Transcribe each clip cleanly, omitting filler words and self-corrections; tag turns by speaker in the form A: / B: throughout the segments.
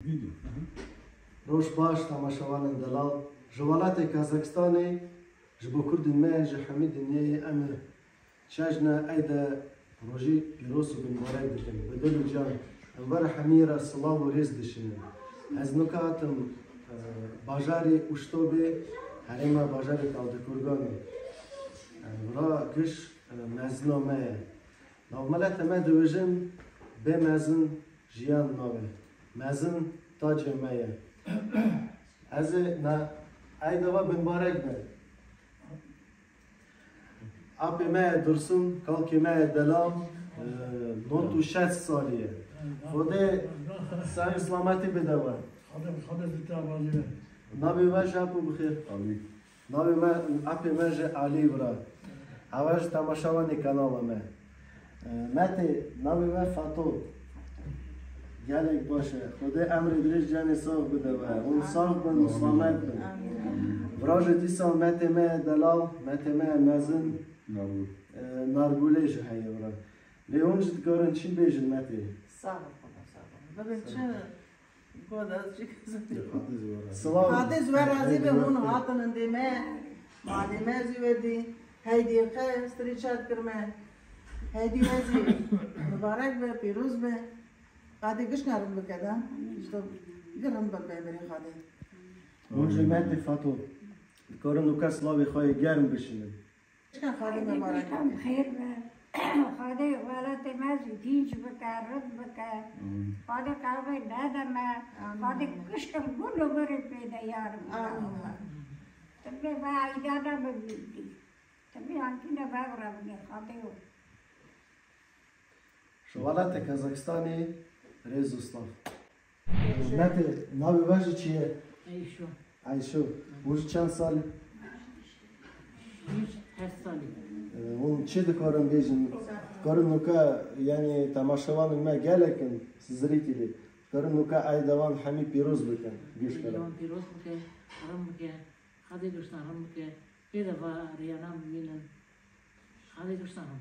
A: Видео.
B: روش تماشاوان دلال جوالات کازاکستانی جبو کردن ما جحمی دنیای امر شجنا ایدا روجی پیروس و بنبارای دکن بدلو جان انبار حمیرا صلاة و ریز دشنه از نکاتم باجاری اشتوبه هرما باجاری کالدکورگانی ورا کش مزنا مایه نوملت ما دوژن به مزن جیان نوه مزن تاج مایه از نه ایدا بنبارک به آب ماه درسون کالکی ماه دلام نوتو 60 سالیه خوده سعی سلامتی بدوه نبی وجه اپو بخیر نبی ما اپی مجه علی برا اواج تماشاوانی کانال ما متی نبی ما فاتو گلک باشه خوده امر دریش جانی ساق بدوه اون ساق بن سلامت بن براج دیسان متی ما دلال متی ما مزن نارگوله هایی برای لیون جد کارن چی بیشتر متی؟
C: سال ببین چه بود از چی
B: سلام.
C: حادث ورازی به اون هاتن اندیمه مادیمه زیودی هیدی خیر استریچات کرمه هیدی وزی مبارک به پیروز به قادی کش نرم بکده تو گرم ببری خاله
B: اونجا متی فاتو کارن نکاس لابی خواهی گرم بشینه
C: چه خاله مبارک
D: خیر به خاله ولات مازی دینج بکه رد بکه خاله کارو دادم خاله کشکم گلو بری پیدا یارم تبی با ایدادا ببیدی تبی آنکینه باورم نه خاله
B: شوالات کازاکستانی ریزوستاف متی نبی وجه چیه؟
E: ایشو
B: عایشو موج چند سال؟
E: 8 سالی
B: اون چی دکارن بیشتر؟ کارن نکا یعنی تماشاوان ما گلکن زریتیلی کارن نکا ایدوان همی پیروز بکن بیش کرد
E: ایدوان پیروز بکه آرام بکه خاله دوستان آرام بکه پیدا و ریانم میلن خاله دوستان آرام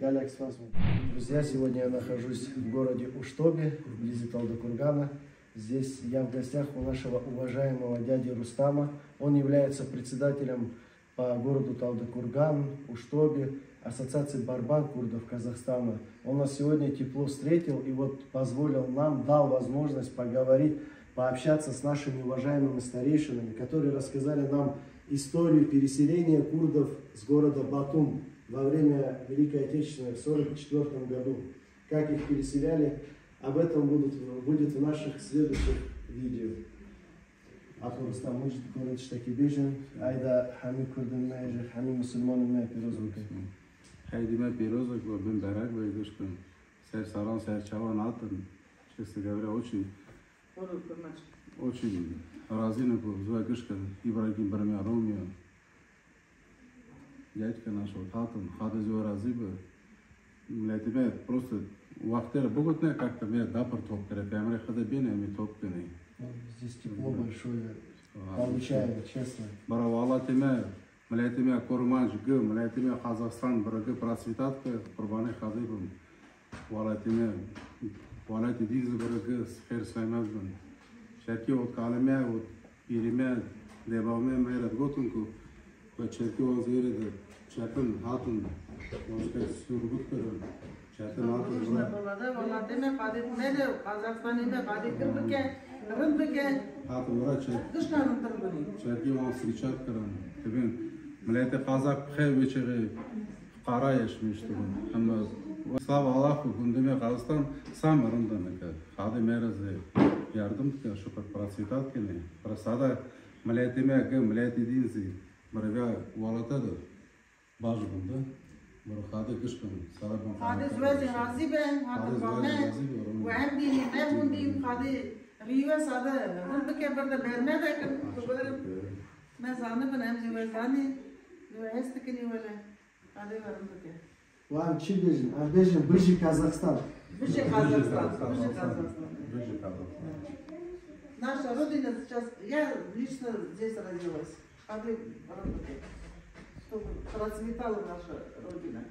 B: Галя Экспансман. Друзья, сегодня я нахожусь в городе Уштобе, вблизи Талдыкургана. Здесь я в гостях у нашего уважаемого дяди Рустама. Он является председателем по городу Талдыкурган, Уштобе, Ассоциации Барбан курдов Казахстана. Он нас сегодня тепло встретил и вот позволил нам, дал возможность поговорить, пообщаться с нашими уважаемыми старейшинами, которые рассказали нам историю переселения курдов с города Батум во время Великой Отечественной в 1944 году. Как их переселяли, об этом будет в наших следующих видео. Афганистан может говорить, что кибежен, айда хами курден мэйжер, хами мусульман мэй пирозук.
A: Хайди мэ пирозук, бен барак бэйдушкан. Сэр саран, сэр чаван атан. Честно говоря, очень разина был звайгушкан Ибрагим Бармя Ромео. Дядька наш вот хатан, хата зюа разиба. Млятиме просто вахтера боготне как-то мне дапор топкера, пямре хада бене ми топкены.
B: Здесь тепло большое получаем, честно.
A: Баравала теме, млятиме корманж г, млятиме Казахстан брага процветатка, курбаны хадибам. Валатиме, валати дизы брага схер саймазбан. Шарки вот калеме, вот ириме, дебавме мэрат готунку. Çerki vaziyeti de çetin hatun başka sürgüt kadar çetin hatun
C: Valla deme kadet mele Kazakistan'da kadet kırmıke rımbıke
A: hatun bura
C: dışarı tırmını.
A: çerki vaziyeti çat karan tabii millete Kazak xev içeri qara yaşmıştı ama Slava Allahu gündeme Kazakistan samarında ne kadar hadi merazı yardım ki şu kadar prasitat ki ne prasada millete me millete dinzi Barabia Walatadı Bajbunda Barkhada Kışkan Sarabam
C: Hadis vezi razı ben hadis bana ve hem dini ne bundi hadi riva sada rımbıke barda berme bekir tuğlar ben zanne ben hem zivazani ve estekini vele hadi rımbıke
B: Вам чи бежен? А бежен бывший Казахстан.
C: Бывший Казахстан. Наша родина сейчас, я лично здесь родилась. Хады рыmbıke. Чтобы процветала наша родина.